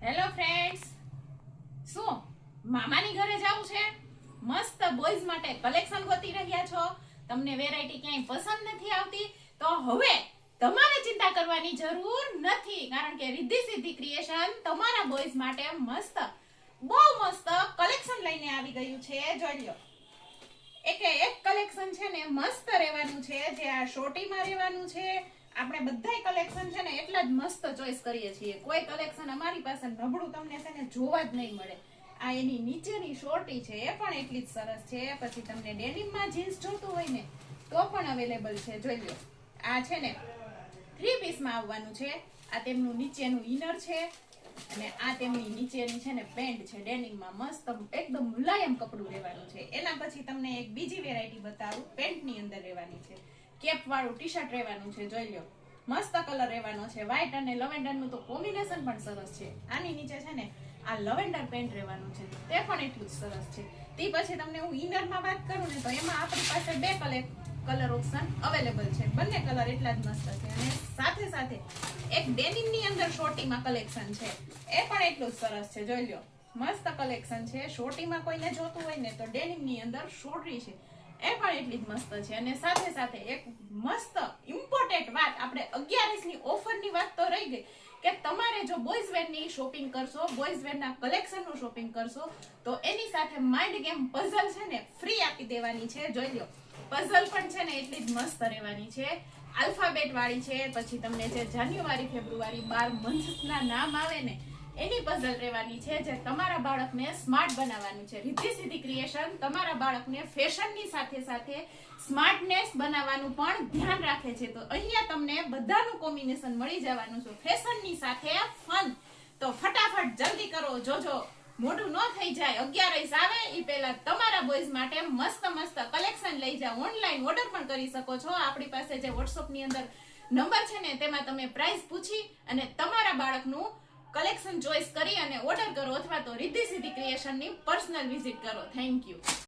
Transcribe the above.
Hello friends, શું મામાની ઘરે જવું છે? મસ્ત બોયઝ માટે કલેક્શન ગોતી રહ્યા છો? તમને વેરાયટી ક્યાંય પસંદ નથી આવતી? તો હવે તમારે ચિંતા કરવાની જરૂર નથી, કારણ કે રિદ્ધિ સિદ્ધિ ક્રિએશન તમારા બોયઝ માટે મસ્ત, બહુ મસ્ત કલેક્શન લઈને આવી ગયું છે. જોઈ લો, એક કલેક્શન છે ને મસ્ત રહેવાનું છે, જે આ શોર્ટીમાં રહેવાનું છે. આપણે બધાય કલેક્શન છે ને એટલા જ મસ્ત ચોઈસ કરીએ છીએ. કોઈ કલેક્શન અમારી પાસે નબળું તમને છે ને જોવા જ નહીં મળે. આ એની નીચેની શોર્ટી છે, એ પણ એટલી જ સરસ છે. પછી તમને ડેનિમમાં જીન્સ જોતું હોય ને તો પણ અવેલેબલ છે. જોઈ લો, આ છે ને 3 પીસમાં આવવાનું છે. આ તેમનું નીચેનું ઇનર છે અને આ તેમની નીચેની છે ને પેન્ટ છે. ડેનિમમાં મસ્ત એકદમ મુલાયમ કપડું રહેવાનું છે. એના પછી તમને એક બીજી વેરાયટી બતાવું. પેન્ટની અંદર રહેવાની છે, કેપ વાળું ટી શર્ટ રહેવાનું છે. જોઈ લો, મસ્ત કલર રહેવાનો છે. વ્હાઈટ અને લવેન્ડર નું તો કોમ્બિનેશન પણ સરસ છે. આની નીચે છે ને આ લવેન્ડર પેન્ટ રહેવાનું છે, તે પણ એટલું જ સરસ છે. તે પછી તમને હું ઇનર માં વાત કરું ને તો એમાં આપણી પાસે બે કલર ઓપ્શન અવેલેબલ છે. બંને કલર એટલા જ મસ્ત છે. અને સાથે સાથે એક ડેનિમ ની અંદર શોર્ટીમાં કલેક્શન છે, એ પણ એટલું જ સરસ છે. જોઈ લો, મસ્ત કલેક્શન છે. શોર્ટીમાં કોઈને જોતું હોય ને તો ડેનિમ ની અંદર શોર્ટી છે, એ પણ એટલી જ મસ્ત છે. અને સાથે સાથે એક મસ્ત ઇમ્પોર્ટન્ટ વાત, આપણે 11 ની ઓફરની વાત તો રહી ગઈ કે તમારે જો બોયઝ વેર ની શોપિંગ કરશો, બોયઝ વેર ના કલેક્શન નું શોપિંગ કરશો તો એની સાથે માઇન્ડ ગેમ પઝલ છે ને ફ્રી આપી દેવાની છે. જોઈ લો, પઝલ પણ છે ને એટલી જ મસ્ત રહેવાની છે, આલ્ફાબેટ વાળી છે. પછી તમને જે જાન્યુઆરી ફેબ્રુઆરી 12 મંથ્સ ના નામ આવે ને એની પઝલ રહેવાની છે, જે તમારા બાળકને સ્માર્ટ બનાવવાનું છે. રિદ્ધિ સિદ્ધિ ક્રિએશન તમારા બાળકને ફેશનની સાથે સાથે સ્માર્ટનેસ બનાવવાનું પણ ધ્યાન રાખે છે. તો અહીંયા તમને બધાનું કોમ્બિનેશન મળી જવાનું છે, ફેશનની સાથે ફન. તો ફટાફટ જલ્દી કરો, જોજો મોટું ન થઈ જાય. 11 આવે એ પહેલા તમારા બોયઝ માટે મસ્ત મસ્ત કલેક્શન લઈ જાઓ. ઓનલાઈન ઓર્ડર પણ કરી શકો છો. આપણી પાસે જે વોટ્સઅપ ની અંદર નંબર છે ને તેમાં તમે પ્રાઇસ પૂછી અને તમારા બાળકનું કલેક્શન ચોઈસ કરી અને ઓર્ડર કરો, અથવા તો રિદ્ધિ સિદ્ધિ ક્રિએશનની પર્સનલ વિઝિટ કરો. Thank you.